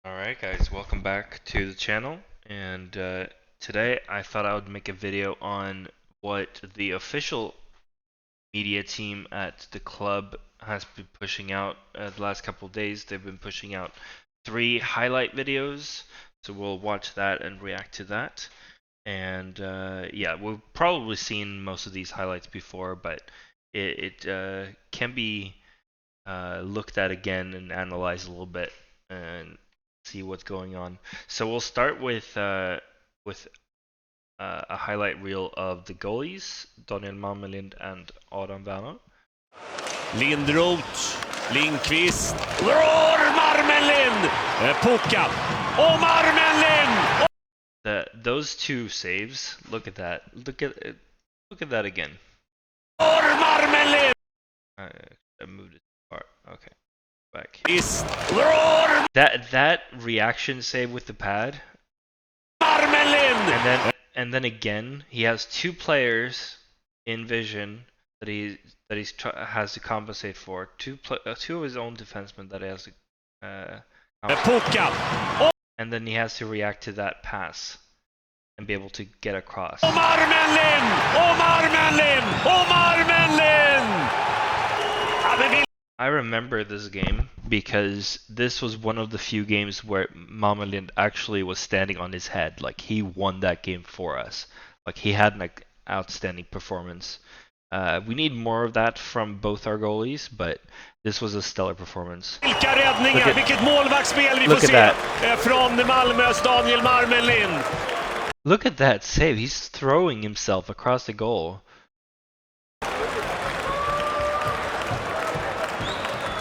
Alright guys, welcome back to the channel, and today I thought I would make a video on what the official media team at the club has been pushing out the last couple of days. They've been pushing out 3 highlight videos, so we'll watch that and react to that. And yeah, we've probably seen most of these highlights before, but it can be looked at again and analyzed a little bit and see what's going on. So we'll start with a highlight reel of the goalies, Daniel Marmenlind and Adam Werner. Lindroth, Lindqvist, rör Marmenlind, puckar, och Marmenlind! Those 2 saves, look at that. Look at that again. Rör Marmenlind! I moved it apart. Okay. Back. Rör That reaction save with the pad. Marmenlind! And then again, he has 2 players in vision that he has to compensate for. 2 of his own defensemen that he has to puckar, and then he has to react to that pass and be able to get across. och Marmenlind! Och Marmenlind! Och Marmenlind! Ja, men I remember this game because this was one of the few games where Marmenlind actually was standing on his head. Like, he won that game for us. Like, he had an outstanding performance. We need more of that from both our goalies, but this was a stellar performance. Vilka räddningar, vilket målvaktsspel vi får Look at se that. från Malmös Daniel Marmenlind. Look at that save. He's throwing himself across the goal.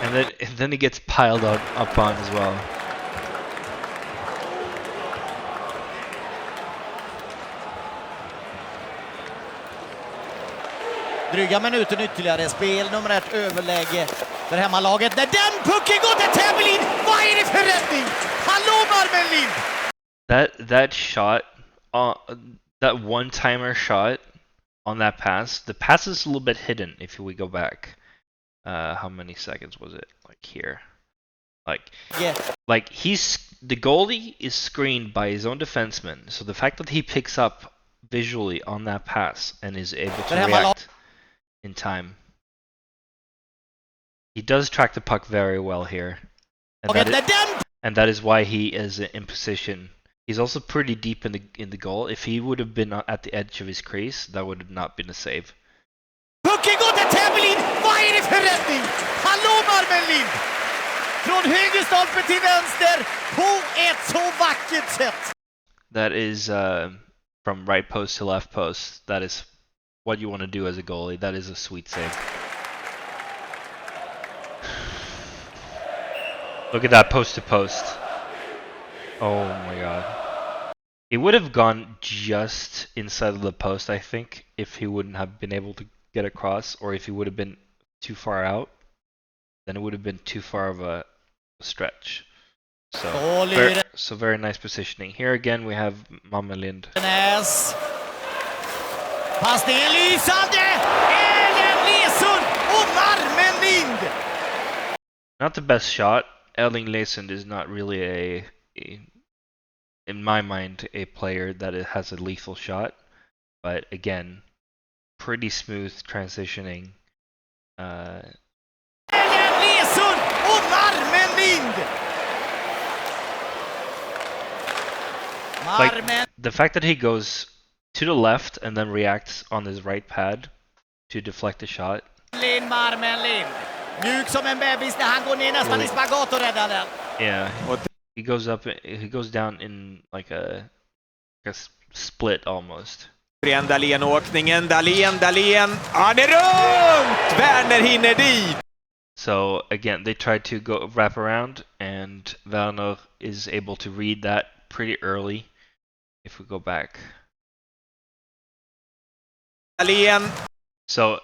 And then he gets piled up on as well. Dryga minuten ytterligare. Spel nummer 1, överläge för hemmalaget. När den pucken går till Täbelin! Vad är det för räddning? Hallå Marmenlind! That shot, that one-timer shot on that pass, the pass is a little bit hidden if we go back. How many seconds was it? Like here. Like the goalie is screened by his own defenseman. So the fact that he picks up visually on that pass and is able to react in time. He does track the puck very well here. And that is why he is in position. He's also pretty deep in the goal. If he would have been at the edge of his crease, that would have not been a save. Pucken går till Täbelin! Vad är det för räddning? Hallå Marmenlind! Från högerstolpen till vänster på ett så vackert sätt. That is from right post to left post. That is what you want to do as a goalie. That is a sweet save. Look at that post to post. Oh my god. He would have gone just inside of the post, I think, if he wouldn't have been able to get across, or if he would have been too far out, then it would have been too far of a stretch. So very nice positioning. Here again we have Marmenlind. Passningen lysande! Erling Lesund och Marmenlind! Not the best shot. Erling Lesund is not really in my mind, a player that has a lethal shot. But again, pretty smooth transitioning. Erling Lesund och Marmenlind! Like, the fact that he goes to the left and then reacts on his right pad to deflect the shot. Marmenlind. Mjuk som en bebis när han går ner nästan i spagat och räddar den. Yeah, he goes down in like a split almost. Dahlén-åkningen, Dahlén, han är runt! Werner hinner dit! So again, they tried to go wrap around, and Werner is able to read that pretty early. If we go back. Dahlén. So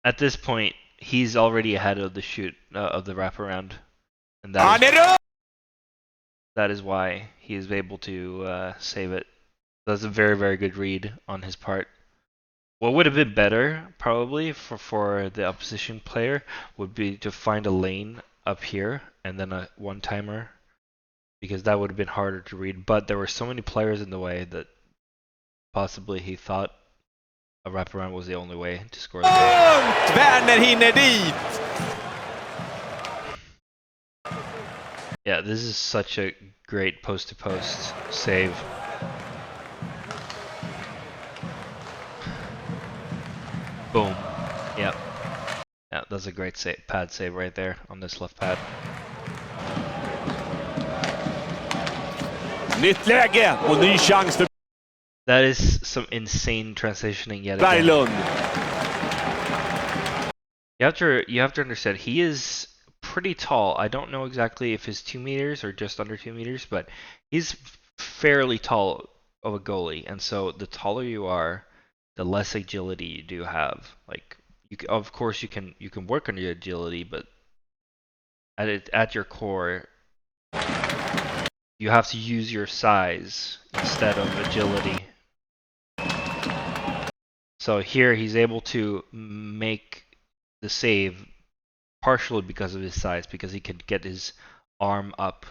at this point, he's already ahead of the shoot of the wraparound, and that is why he is able to save it. That's a very, very good read on his part. What would have been better, probably, for the opposition player would be to find a lane up here and then a one-timer because that would have been harder to read. But there were so many players in the way that possibly he thought a wraparound was the only way to score the goal. Werner hinner dit! Yeah, this is such a great post-to-post save. Boom. Yep. Yeah, that's a great pad save right there on this left pad. Nytt läge och ny chans för That is some insane transitioning yet again. Berglund. You have to understand, he is pretty tall. I don't know exactly if he's 2 meters or just under 2 meters, but he's fairly tall of a goalie, and so the taller you are, the less agility you do have. Like, of course you can work on your agility, but at your core, you have to use your size instead of agility. So here he's able to make the save partially because of his size, because he can get his arm up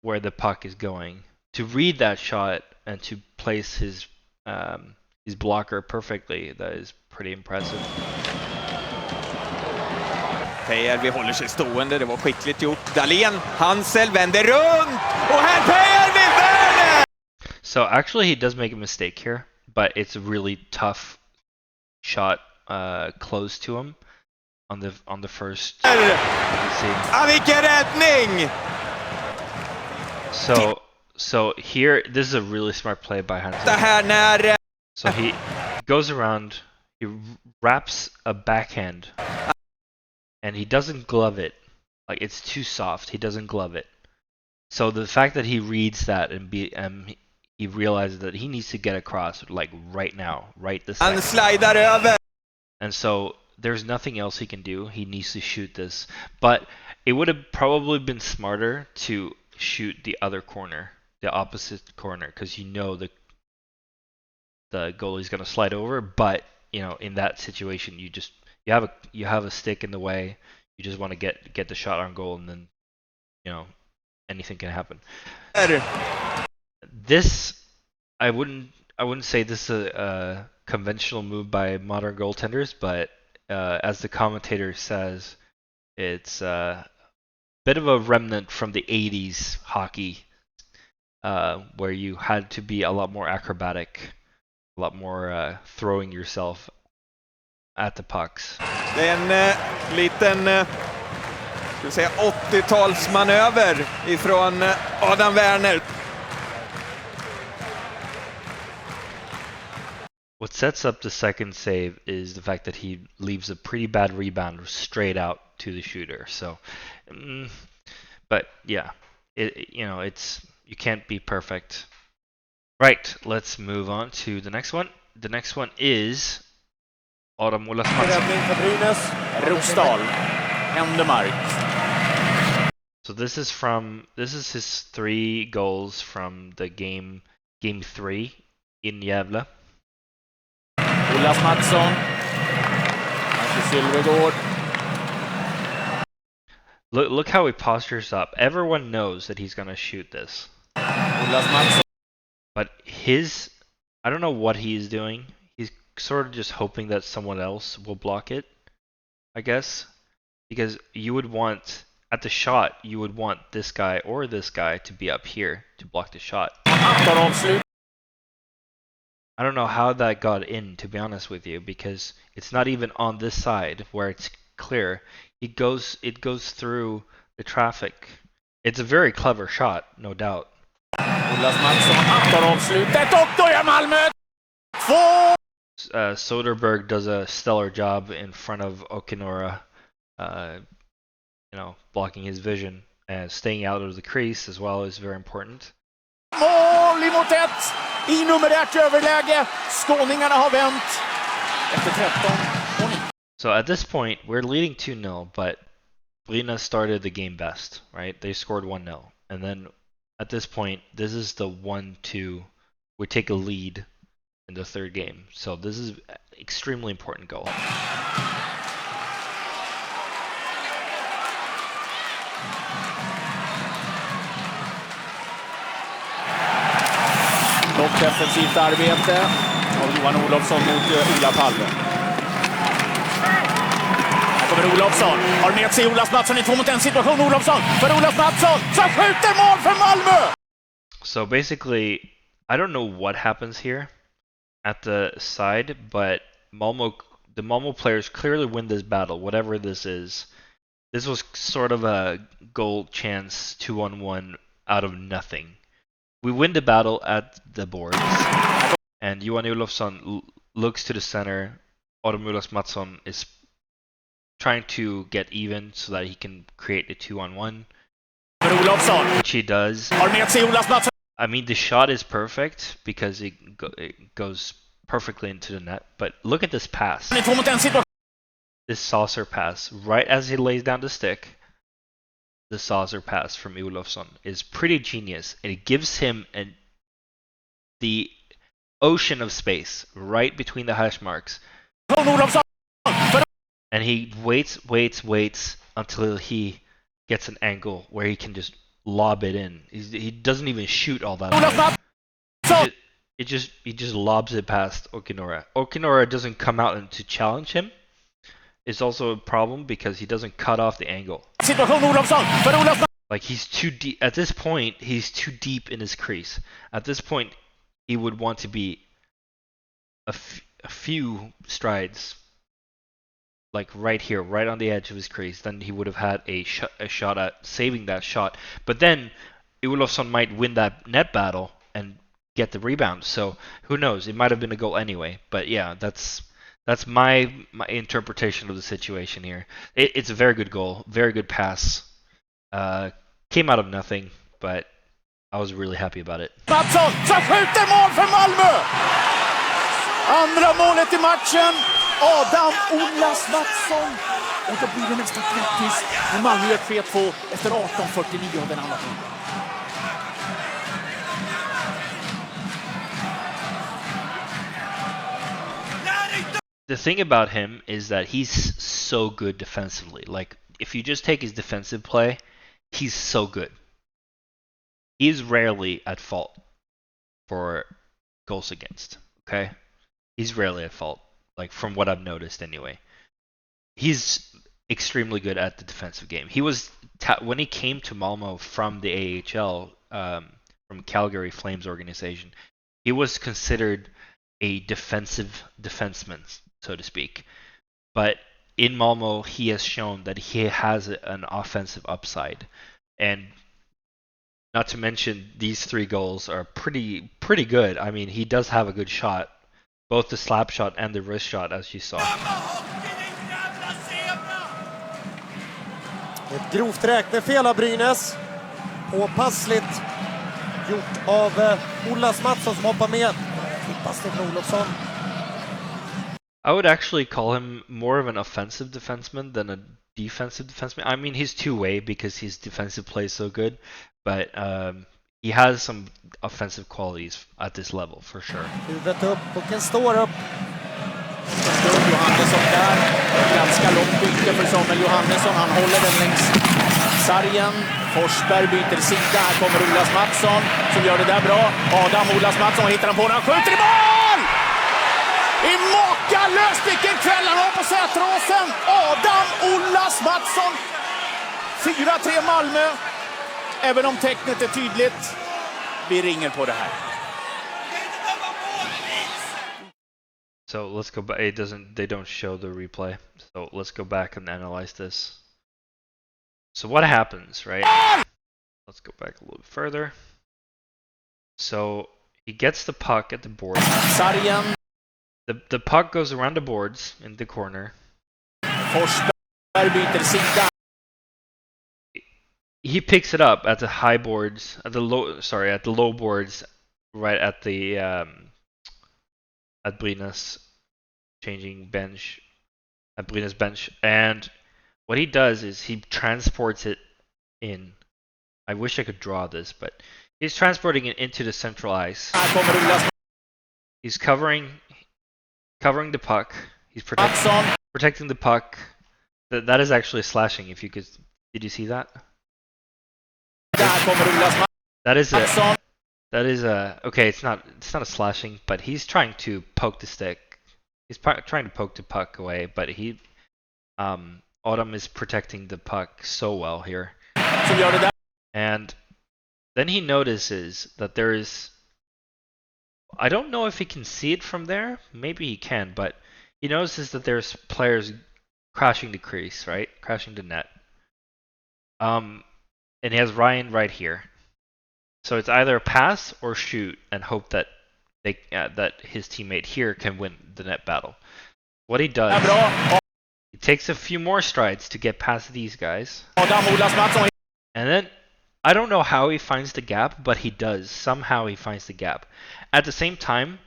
where the puck is going. To read that shot and to place his blocker perfectly, that is pretty impressive. PRV håller sig stående, det var skickligt gjort. Dahlén, Hansel vänder runt och här PRV Werner! So actually he does make a mistake here, but it's a really tough shot close to him on the first. Vilken räddning! So here, this is a really smart play by Hansel. Det här när So he goes around, he wraps a backhand, and he doesn't glove it. Like, it's too soft. He doesn't glove it. So the fact that he reads that and he realizes that he needs to get across, like, right now, right this han second. slidar över. And so there's nothing else he can do. He needs to shoot this. But it would have probably been smarter to shoot the other corner, the opposite corner, because you know the goalie's gonna slide over. But you know, in that situation, you have a stick in the way. You just want to get the shot on goal, and then you know anything can happen. This I wouldn't say this is a conventional move by modern goaltenders, but as the commentator says, it's a bit of a remnant from the 80s hockey, where you had to be a lot more acrobatic, a lot more throwing yourself at the pucks. Det är en liten 80-talsmanöver ifrån Adam Werner. What sets up the second save is the fact that he leaves a pretty bad rebound straight out to the shooter. So, but yeah, you can't be perfect. Right, let's move on to the next one. The next one is Ollas Rosdahl, Händemark. So this is his 3 goals from the game 3 in Gävle. Ollas Mattsson, Silvergård. Look how he postures up. Everyone knows that he's gonna shoot this. Ollas Mattsson. But I don't know what he's doing. He's sort of just hoping that someone else will block it, I guess. Because you would want, at the shot, you would want this guy or this guy to be up here to block the shot. I don't know how that got in, to be honest with you, because it's not even on this side where it's clear. It goes through the traffic. It's a very clever shot, no doubt. Ollas Mattsson tar avslutet och då är Malmö 2! Soderberg does a stellar job in front of Okinora, blocking his vision, and staying out of the crease as well is very important. Mål emot 1 i numerärt överläge. Skåningarna har vänt efter 13. So at this point, we're leading 2-0, but Brynäs started the game best, right? They scored 1-0. And then at this point, this is the 1-2. We take a lead in the third game. So this is an extremely important goal. Dock defensivt arbete av Johan Olofsson mot Ola Palme. Här kommer Olofsson. Har med sig Ollas Mattsson i 2-mot-1 situation. Olofsson för Ollas Mattsson som skjuter mål för Malmö! So basically, I don't know what happens here at the side, but the Malmö players clearly win this battle, whatever this is. This was sort of a goal chance 2-on-1 out of nothing. We win the battle at the boards, and Johan Olofsson looks to the center. Ollas Mattsson is trying to get even so that he can create the 2-on-1, which he does. I mean, the shot is perfect because it goes perfectly into the net, but look at this pass. This saucer pass, right as he lays down the stick, the saucer pass from Olofsson is pretty genius, and it gives him the ocean of space right between the hash marks. And he waits until he gets an angle where he can just lob it in. He doesn't even shoot all that. He just lobs it past Okinora. Okinora doesn't come out and to challenge him. It's also a problem because he doesn't cut off the angle. Like, he's too deep at this point. He's too deep in his crease. At this point, he would want to be a few strides, like right here, right on the edge of his crease. Then he would have had a shot at saving that shot. But then Olofsson might win that net battle and get the rebound. So who knows? It might have been a goal anyway. But yeah, that's my interpretation of the situation here. It's a very good goal, very good pass. Came out of nothing, but I was really happy about it. Mattsson som skjuter mål för Malmö! Andra målet i matchen. Adam Ollas Mattsson. Och då blir det nästan knäpptyst. Och Malmö gör 3-2 efter 18:49 av den andra tiden. The thing about him is that he's so good defensively. Like, if you just take his defensive play, he's so good. He's rarely at fault for goals against, okay? He's rarely at fault, like, from what I've noticed anyway. He's extremely good at the defensive game. He was, when he came to Malmö from the AHL, from Calgary Flames organization, he was considered a defensive defenseman, so to speak. But in Malmö, he has shown that he has an offensive upside. And not to mention, these 3 goals are pretty good. I mean, he does have a good shot. Both the slap shot and the wrist shot, as you saw. Ett grovt räknefel av Brynäs. Påpassligt gjort av Ollas Mattsson som hoppar med. Passning från Olofsson. I would actually call him more of an offensive defenseman than a defensive defenseman. I mean, he's two-way because his defensive play is so good, but he has some offensive qualities at this level for sure. Huvudet upp, pucken står upp. Johannesson där. Ganska långt byte för Samuel Johannesson. Han håller den längs sargen. Forsberg byter sida. Här kommer Ollas Mattsson som gör det där bra. Adam Ollas Mattsson hittar han på den. Han skjuter i mål! I makalöst vilken kväll han har på Säteråsen. Adam Ollas Mattsson. 4-3 Malmö. Även om tecknet är tydligt. Vi ringer på det här. So let's go back. They don't show the replay. So let's go back and analyze this. So what happens, right? Let's go back a little bit further. So he gets the puck at the board. The puck goes around the boards in the corner. He picks it up at the high boards, at the low boards, right at the at Brynäs changing bench, at Brynäs bench, and what he does is he transports it in. I wish I could draw this, but he's transporting it into the central ice. He's covering the puck. He's protecting the puck. That is actually slashing. If you could, did you see that? That is it. That is a okay. It's not a slashing, but he's trying to poke the stick. He's trying to poke the puck away, but Autumn is protecting the puck so well here. And then he notices that there is. I don't know if he can see it from there. Maybe he can, but he notices that there's players crashing the crease, right? Crashing the net. And he has Ryan right here. So it's either pass or shoot and hope that that his teammate here can win the net battle. What he does, he takes a few more strides to get past these guys. And then I don't know how he finds the gap, but he does. Somehow he finds the gap. At the same time,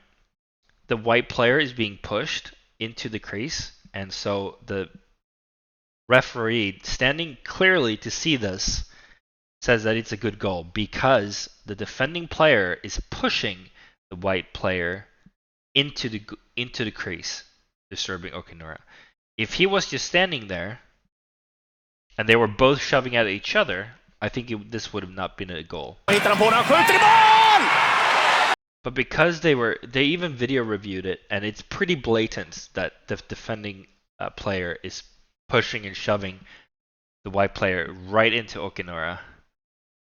the white player is being pushed into the crease, and so the referee, standing clearly to see this, says that it's a good goal because the defending player is pushing the white player into the crease, disturbing Okinura. If he was just standing there and they were both shoving at each other, I think this would have not been a goal. But because they even video reviewed it, and it's pretty blatant that the defending player is pushing and shoving the white player right into Okinura,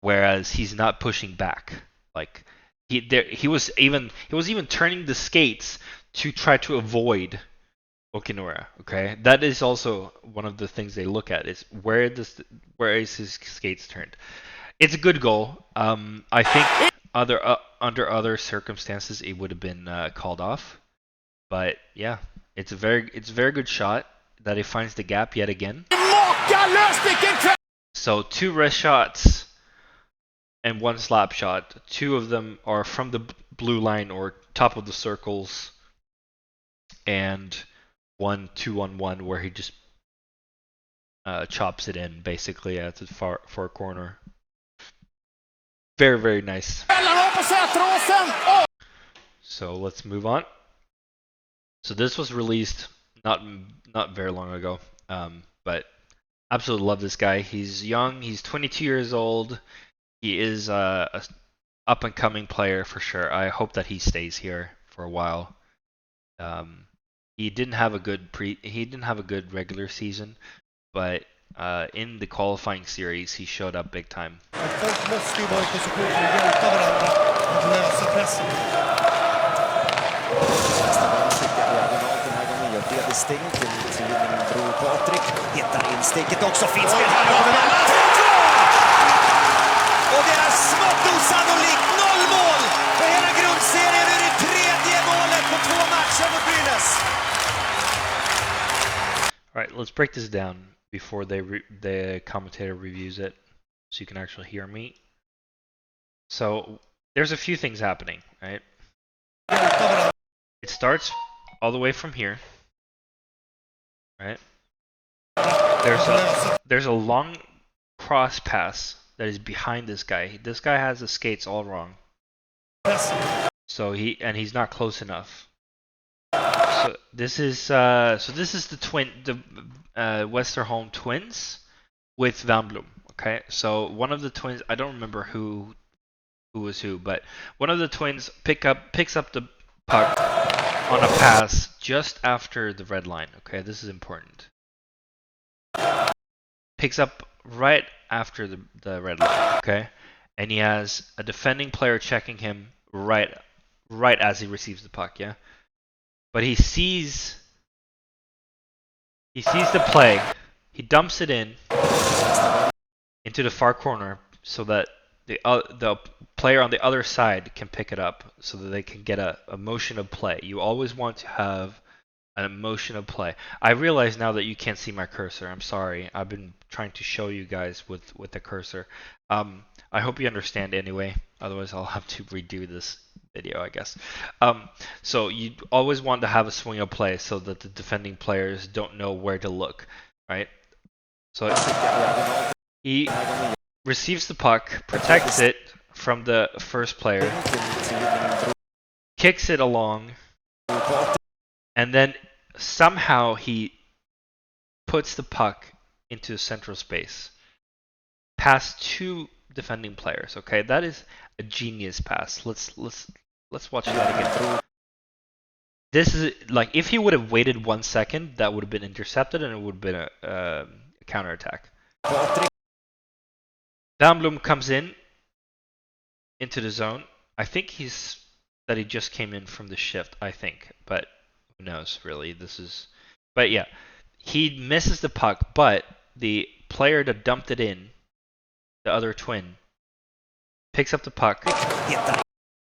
whereas he's not pushing back. Like he was even turning the skates to try to avoid Okinura. Okay, that is also one of the things they look at, is where is his skates turned. It's a good goal. I think under other circumstances it would have been called off, but yeah, it's a very good shot that he finds the gap yet again. So 2 wrist shots and 1 slap shot. 2 of them are from the blue line or top of the circles, and 1 2-on-1 where he just chops it in basically at the far corner. Very, very nice. So let's move on. So this was released not very long ago, but absolutely love this guy. He's young. He's 22 years old. He is a up and coming player for sure. I hope that he stays here for a while. He didn't have a good regular season, but in the qualifying series he showed up big time. Och det är smått osannolikt 0 mål för hela grundserien. Nu är det 3:e målet på 2 matcher mot Brynäs. All right, let's break this down before the commentator reviews it, so you can actually hear me. So there's a few things happening, right? It starts all the way from here, right? There's a long cross pass that is behind this guy. This guy has the skates all wrong. So he's not close enough. So this is the Westerholm twins with Wernblom. Okay, so one of the twins, I don't remember who was who, but one of the twins picks up the puck on a pass just after the red line. Okay, this is important. Picks up right after the red line, okay? And he has a defending player checking him right as he receives the puck, yeah? But he sees the play. He dumps it into the far corner so that the player on the other side can pick it up so that they can get a motion of play. You always want to have an motion of play. I realize now that you can't see my cursor. I'm sorry. I've been trying to show you guys with the cursor. I hope you understand anyway. Otherwise, I'll have to redo this video, I guess. So you always want to have a swing of play so that the defending players don't know where to look, right? So he receives the puck, protects it from the first player, kicks it along, and then somehow he puts the puck into central space. past two defending players. Okay, that is a genius pass. Let's watch that again. This is like if he would have waited 1 second, that would have been intercepted and it would have been a counterattack. Wernblom comes into the zone. I think he just came in from the shift. I think, but who knows really? But yeah, he misses the puck, but the player that dumped it in, the other twin, picks up the puck,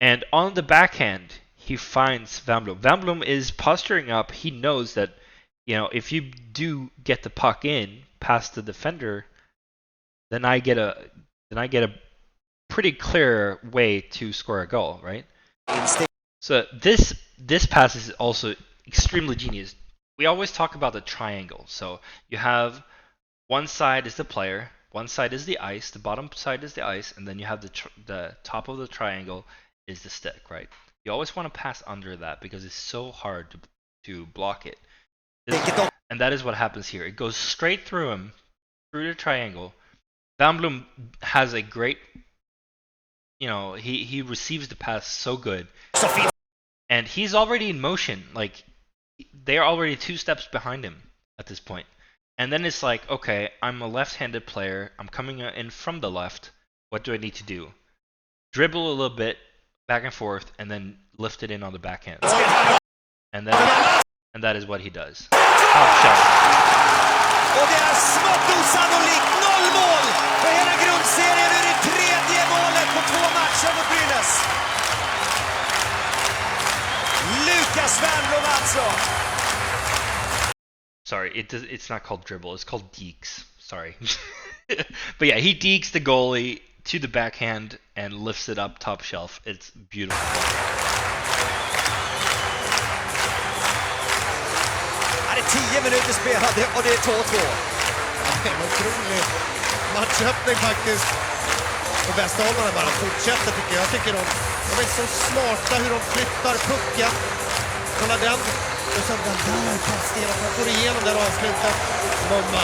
and on the backhand, he finds Wernblom. Wernblom is posturing up. He knows that, if you do get the puck in past the defender, then I get a pretty clear way to score a goal, right? So this pass is also extremely genius. We always talk about the triangle. So you have one side is the player, one side is the ice, the bottom side is the ice, and then you have the top of the triangle is the stick, right? You always want to pass under that because it's so hard to block it. And that is what happens here. It goes straight through him, through the triangle. Wernblom has a great, he receives the pass so good. And he's already in motion. Like, they're already 2 steps behind him at this point. And then it's like, okay, I'm a left-handed player. I'm coming in from the left. What do I need to do? Dribble a little bit, back and forth, and then lift it in on the backhand. And that is what he does. Top shot. Och det är smått osannolikt 0 mål för hela grundserien. Nu är det 3:e målet på 2 matcher mot Brynäs. Lukas Wernblom alltså. Sorry, it's not called dribble. It's called dekes. Sorry. But yeah, he dekes the goalie to the backhand and lifts it up top shelf. It's beautiful. Det är 10 minuter spelade och det är 2-2. En otrolig matchöppning faktiskt. Och västhållarna bara fortsätter tycker jag. Jag tycker de är så smarta hur de flyttar pucken. Kolla den. Och sen den där passningen. Man får igenom den avslutet. Mumma.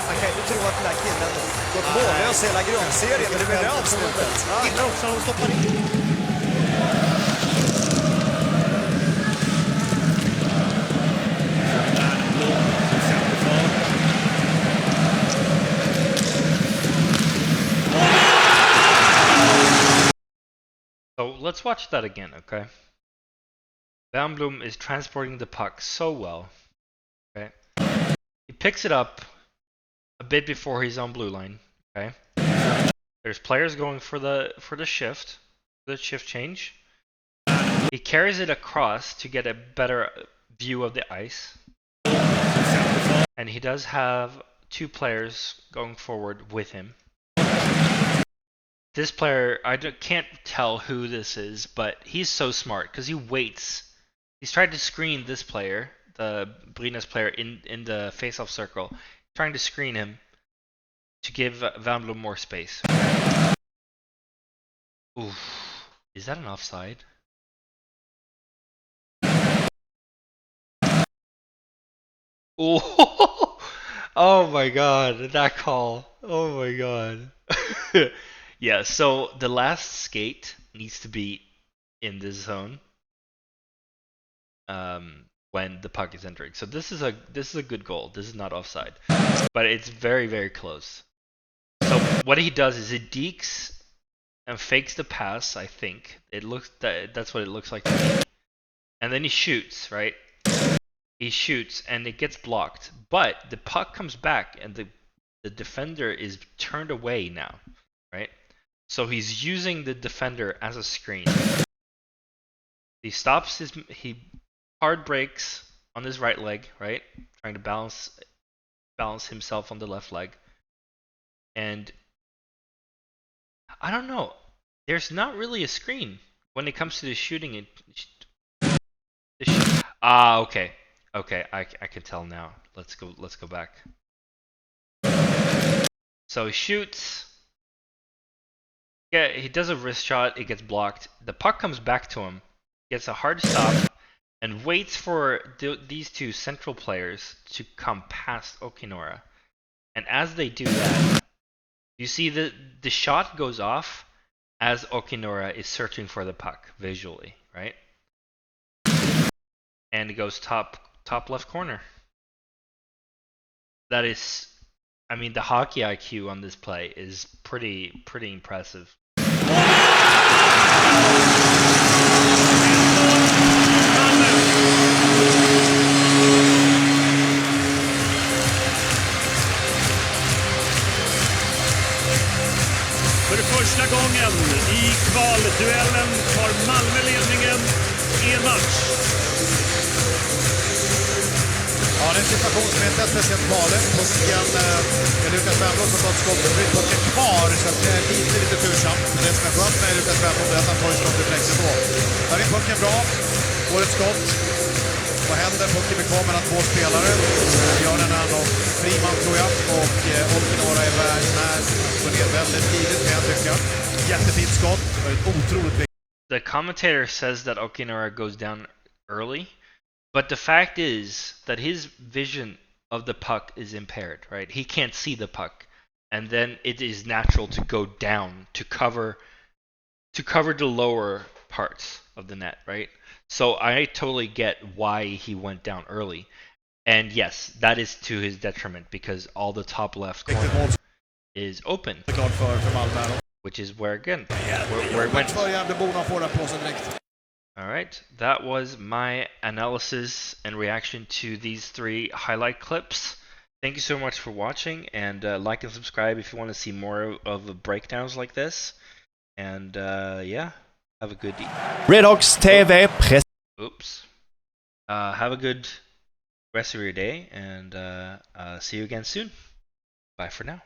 Man kan ju inte tro att den där killen gått mållös hela grundserien, men det blir det avslutet. Gillar också när de stoppar in. So let's watch that again, okay? Wernblom is transporting the puck so well, okay? He picks it up a bit before he's on blue line, okay? There's players going for the shift change. He carries it across to get a better view of the ice. And he does have 2 players going forward with him. This player, I can't tell who this is, but he's so smart because he waits. He's trying to screen this player, the Brynäs player, in the face-off circle, trying to screen him to give Wernblom more space. Oof. Is that an offside? Oh, oh my god, that call. Oh my god. Yeah, so the last skate needs to be in this zone when the puck is entering. So this is a good goal. This is not offside, but it's very, very close. So what he does is he dekes and fakes the pass. I think that's what it looks like to me. And then he shoots, right? He shoots and it gets blocked, but the puck comes back and the defender is turned away now, right? So he's using the defender as a screen. He hard breaks on his right leg, right? Trying to balance himself on the left leg. And I don't know. There's not really a screen when it comes to the shooting. Okay. Okay, I can tell now. Let's go back. So he shoots. Yeah, he does a wrist shot. It gets blocked. The puck comes back to him. gets a hard stop, and waits for these two central players to come past Okinora. And as they do that, you see the shot goes off as Okinora is searching for the puck visually, right? And it goes top left corner. That is, I mean, the hockey IQ on this play is pretty impressive. För första gången i kvalduellen tar Malmö ledningen i en match. Ja, det är en situation som inte är speciellt farlig. Pucken är Lukas Wernblom som fått skottet. Blir pucken kvar, så att det är lite tursamt. Men det som är skönt med Lukas Wernblom är att han tar skottet direkt ändå. Där är pucken bra. Får ett skott. Vad händer? Pucken blir kvar mellan två spelare. Werner och Friman tror jag. Och Okinora är med. Går ner väldigt tidigt kan jag tycka. Jättefint skott. Ett otroligt viktigt. The commentator says that Okinora goes down early. But the fact is that his vision of the puck is impaired, right? He can't see the puck. And then it is natural to go down to cover the lower parts of the net, right? So I totally get why he went down early. And yes, that is to his detriment because all the top left corner is open. Which is where again, where it went. Alright, that was my analysis and reaction to these 3 highlight clips. Thank you so much for watching, and like and subscribe if you want to see more of breakdowns like this. And yeah, have a good Redhawks TV Oops. Have a good rest of your day, and see you again soon. Bye for now.